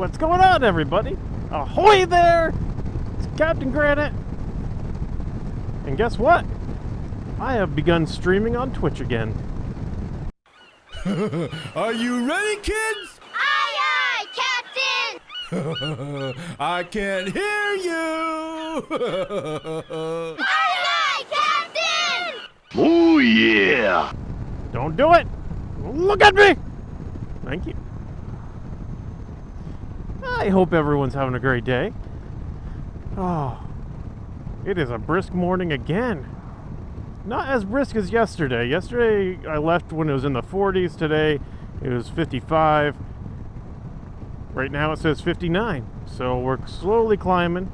What's going on, everybody? Ahoy there! It's Captain Granite. And guess what? I have begun streaming on Twitch again. Are you ready, kids? Aye, aye, Captain! I can't hear you! Aye, aye, Captain! Oh yeah! Don't do it! Look at me! Thank you. I hope everyone's having a great day. Oh, it is a brisk morning again. Not as brisk as yesterday. Yesterday I left when it was in the 40s. Today it was 55. Right now it says 59. So we're slowly climbing.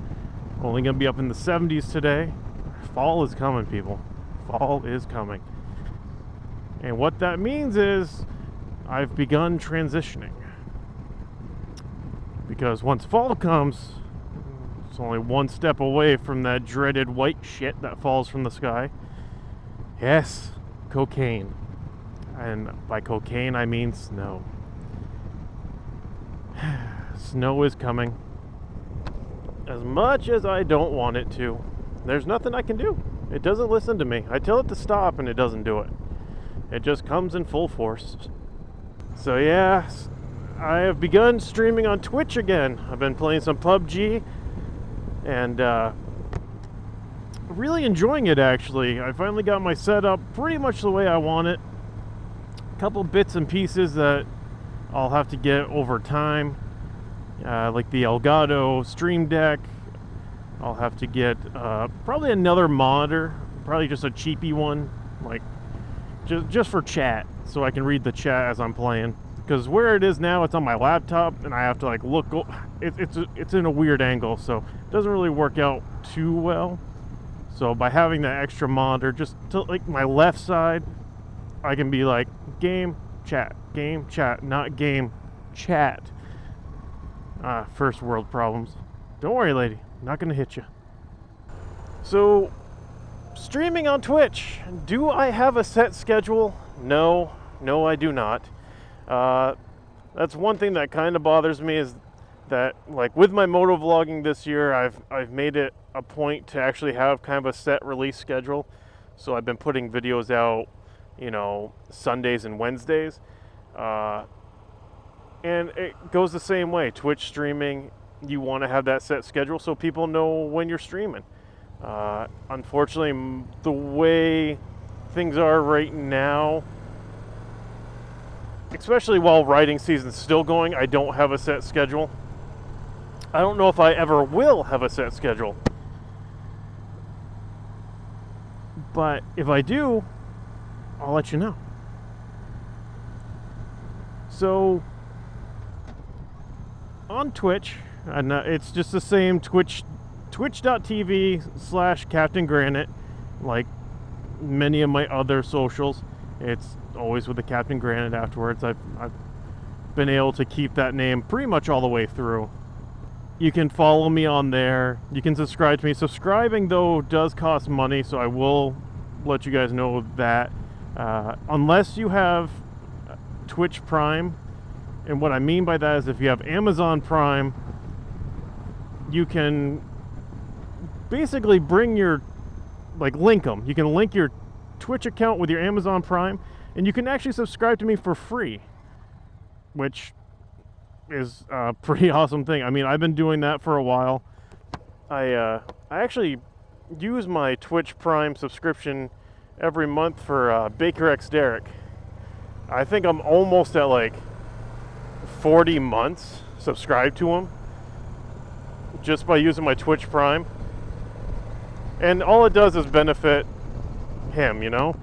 Only gonna be up in the 70s today. Fall is coming, people. Fall is coming. And what that means is I've begun transitioning. Because once fall comes, it's only one step away from that dreaded white shit that falls from the sky. Yes, cocaine. And by cocaine I mean snow. Snow is coming. As much as I don't want it to, there's nothing I can do. It doesn't listen to me. I tell it to stop and it doesn't do it. It just comes in full force. So yeah, I have begun streaming on Twitch again. I've been playing some PUBG and really enjoying it, actually. I finally got my setup pretty much the way I want it. A couple bits and pieces that I'll have to get over time, like the Elgato Stream Deck. I'll have to get probably another monitor, probably just a cheapy one, like just for chat, so I can read the chat as I'm playing. Because where it is now, it's on my laptop, and I have to like look. It's in a weird angle, so it doesn't really work out too well. So by having that extra monitor, just to like my left side, I can be like game chat, not game chat. First world problems. Don't worry, lady. I'm not gonna hit you. So, streaming on Twitch. Do I have a set schedule? No, I do not. That's one thing that kind of bothers me, is that, like, with my motovlogging this year, I've made it a point to actually have kind of a set release schedule. So I've been putting videos out, you know, Sundays and Wednesdays. And it goes the same way. Twitch streaming, you want to have that set schedule so people know when you're streaming. Unfortunately, the way things are right now, especially while writing season's still going, I don't have a set schedule. I don't know if I ever will have a set schedule. But if I do, I'll let you know. So, on Twitch, and it's just the same twitch.tv/Captain Granite, like many of my other socials. It's always with the Captain Granite afterwards. I've been able to keep that name pretty much all the way through. You can follow me on there. You can subscribe to me. Subscribing, though, does cost money, so I will let you guys know that. Unless you have Twitch Prime, and what I mean by that is if you have Amazon Prime, you can basically bring your, like, link them. You can link your Twitch account with your Amazon Prime, and you can actually subscribe to me for free, which is a pretty awesome thing. I mean, I've been doing that for a while. I actually use my Twitch Prime subscription every month for Baker X Derek. I think I'm almost at like 40 months subscribed to him just by using my Twitch Prime, and all it does is benefit him, you know?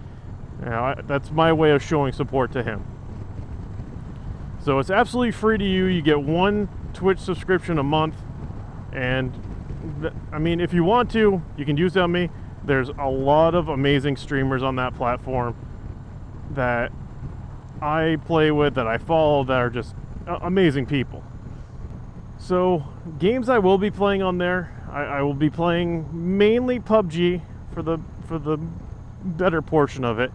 That's my way of showing support to him. So it's absolutely free to you. You get one Twitch subscription a month, and I mean, if you want to, you can use that on me. There's a lot of amazing streamers on that platform that I play with, that I follow, that are just amazing people. So games I will be playing on there, I will be playing mainly PUBG for the better portion of it.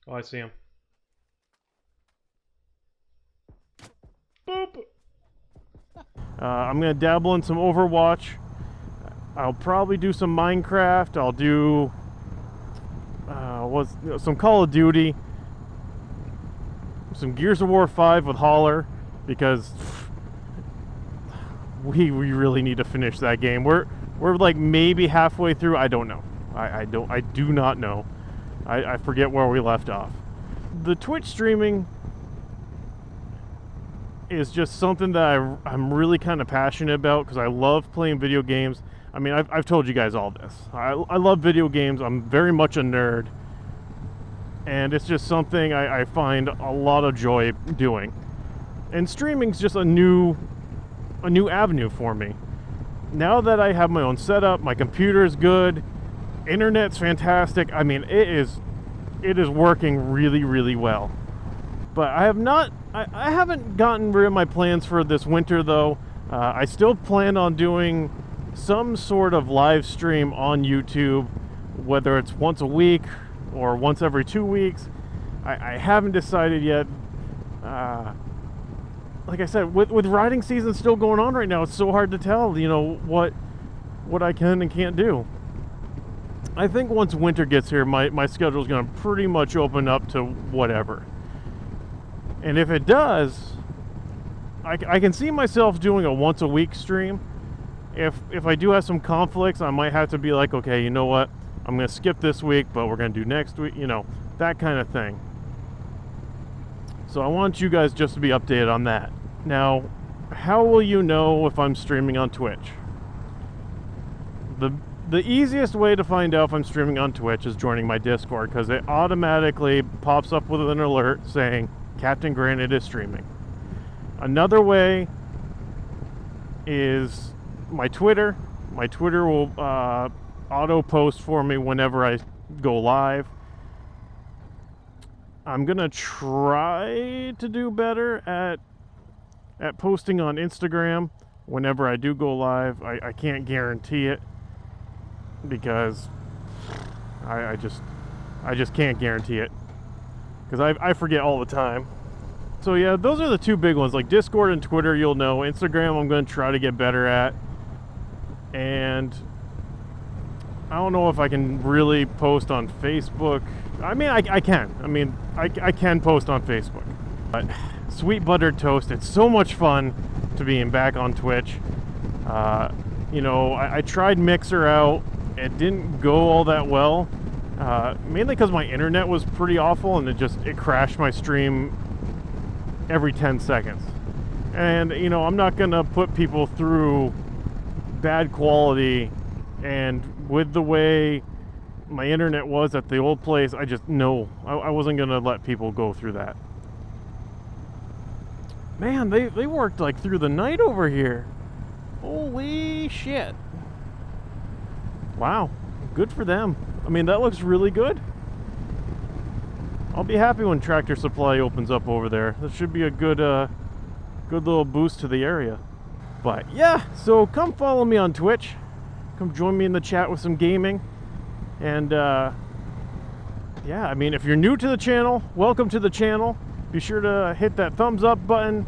Oh, I see him. Boop. I'm going to dabble in some Overwatch. I'll probably do some Minecraft. I'll do some Call of Duty, some Gears of War 5 with Holler, because we really need to finish that game. We're like maybe halfway through. I don't know. I do not know. I forget where we left off. The Twitch streaming is just something that I'm really kind of passionate about, because I love playing video games. I mean, I've told you guys all this. I love video games. I'm very much a nerd. And it's just something I find a lot of joy doing. And streaming's just a new avenue for me. Now that I have my own setup, my computer is good, internet's fantastic. I mean, it is working really, really well. But I haven't gotten rid of my plans for this winter, though. I still plan on doing some sort of live stream on YouTube, whether it's once a week or once every 2 weeks. I haven't decided yet. Like I said, with riding season still going on right now, it's so hard to tell, you know, what I can and can't do. I think once winter gets here, my schedule is going to pretty much open up to whatever. And if it does, I can see myself doing a once a week stream. If I do have some conflicts, I might have to be like, okay, you know what? I'm going to skip this week, but we're going to do next week, you know, that kind of thing. So I want you guys just to be updated on that. Now, how will you know if I'm streaming on Twitch? The easiest way to find out if I'm streaming on Twitch is joining my Discord, because it automatically pops up with an alert saying Captain Granite is streaming. Another way is my Twitter. My Twitter will auto post for me whenever I go live. I'm gonna try to do better at posting on Instagram whenever I do go live. I can't guarantee it, because I just can't guarantee it, because I forget all the time. So yeah, those are the two big ones, like Discord and Twitter. You'll know. Instagram I'm going to try to get better at, and I don't know if I can really post on Facebook. I mean, I can. I mean, I can post on Facebook. But Sweet Buttered Toast, it's so much fun to be back on Twitch. You know, I tried Mixer out. It didn't go all that well. Mainly because my internet was pretty awful, and it crashed my stream every 10 seconds. And, you know, I'm not going to put people through bad quality, and with the way my internet was at the old place, I just know I wasn't going to let people go through that. Man, they worked like through the night over here. Holy shit. Wow, good for them. I mean, that looks really good. I'll be happy when Tractor Supply opens up over there. That should be a good little boost to the area. But yeah, so come follow me on Twitch. Come join me in the chat with some gaming. And yeah, I mean, if you're new to the channel, welcome to the channel. Be sure to hit that thumbs up button,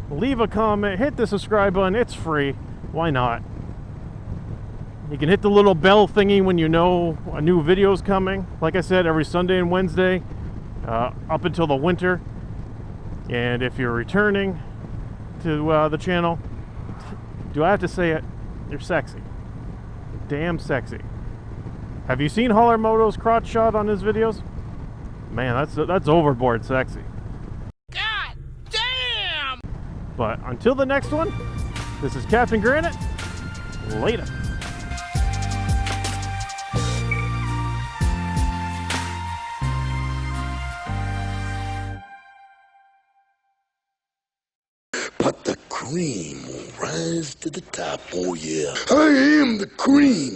leave a comment, hit the subscribe button. It's free. Why not? You can hit the little bell thingy when you know a new video is coming. Like I said, every Sunday and Wednesday, up until the winter. And if you're returning to the channel, do I have to say it? You're sexy. Damn sexy. Have you seen Holler Moto's crotch shot on his videos? Man, that's overboard sexy. God damn! But until the next one, this is Captain Granite. Later. But the cream will rise to the top, oh yeah. I am the cream.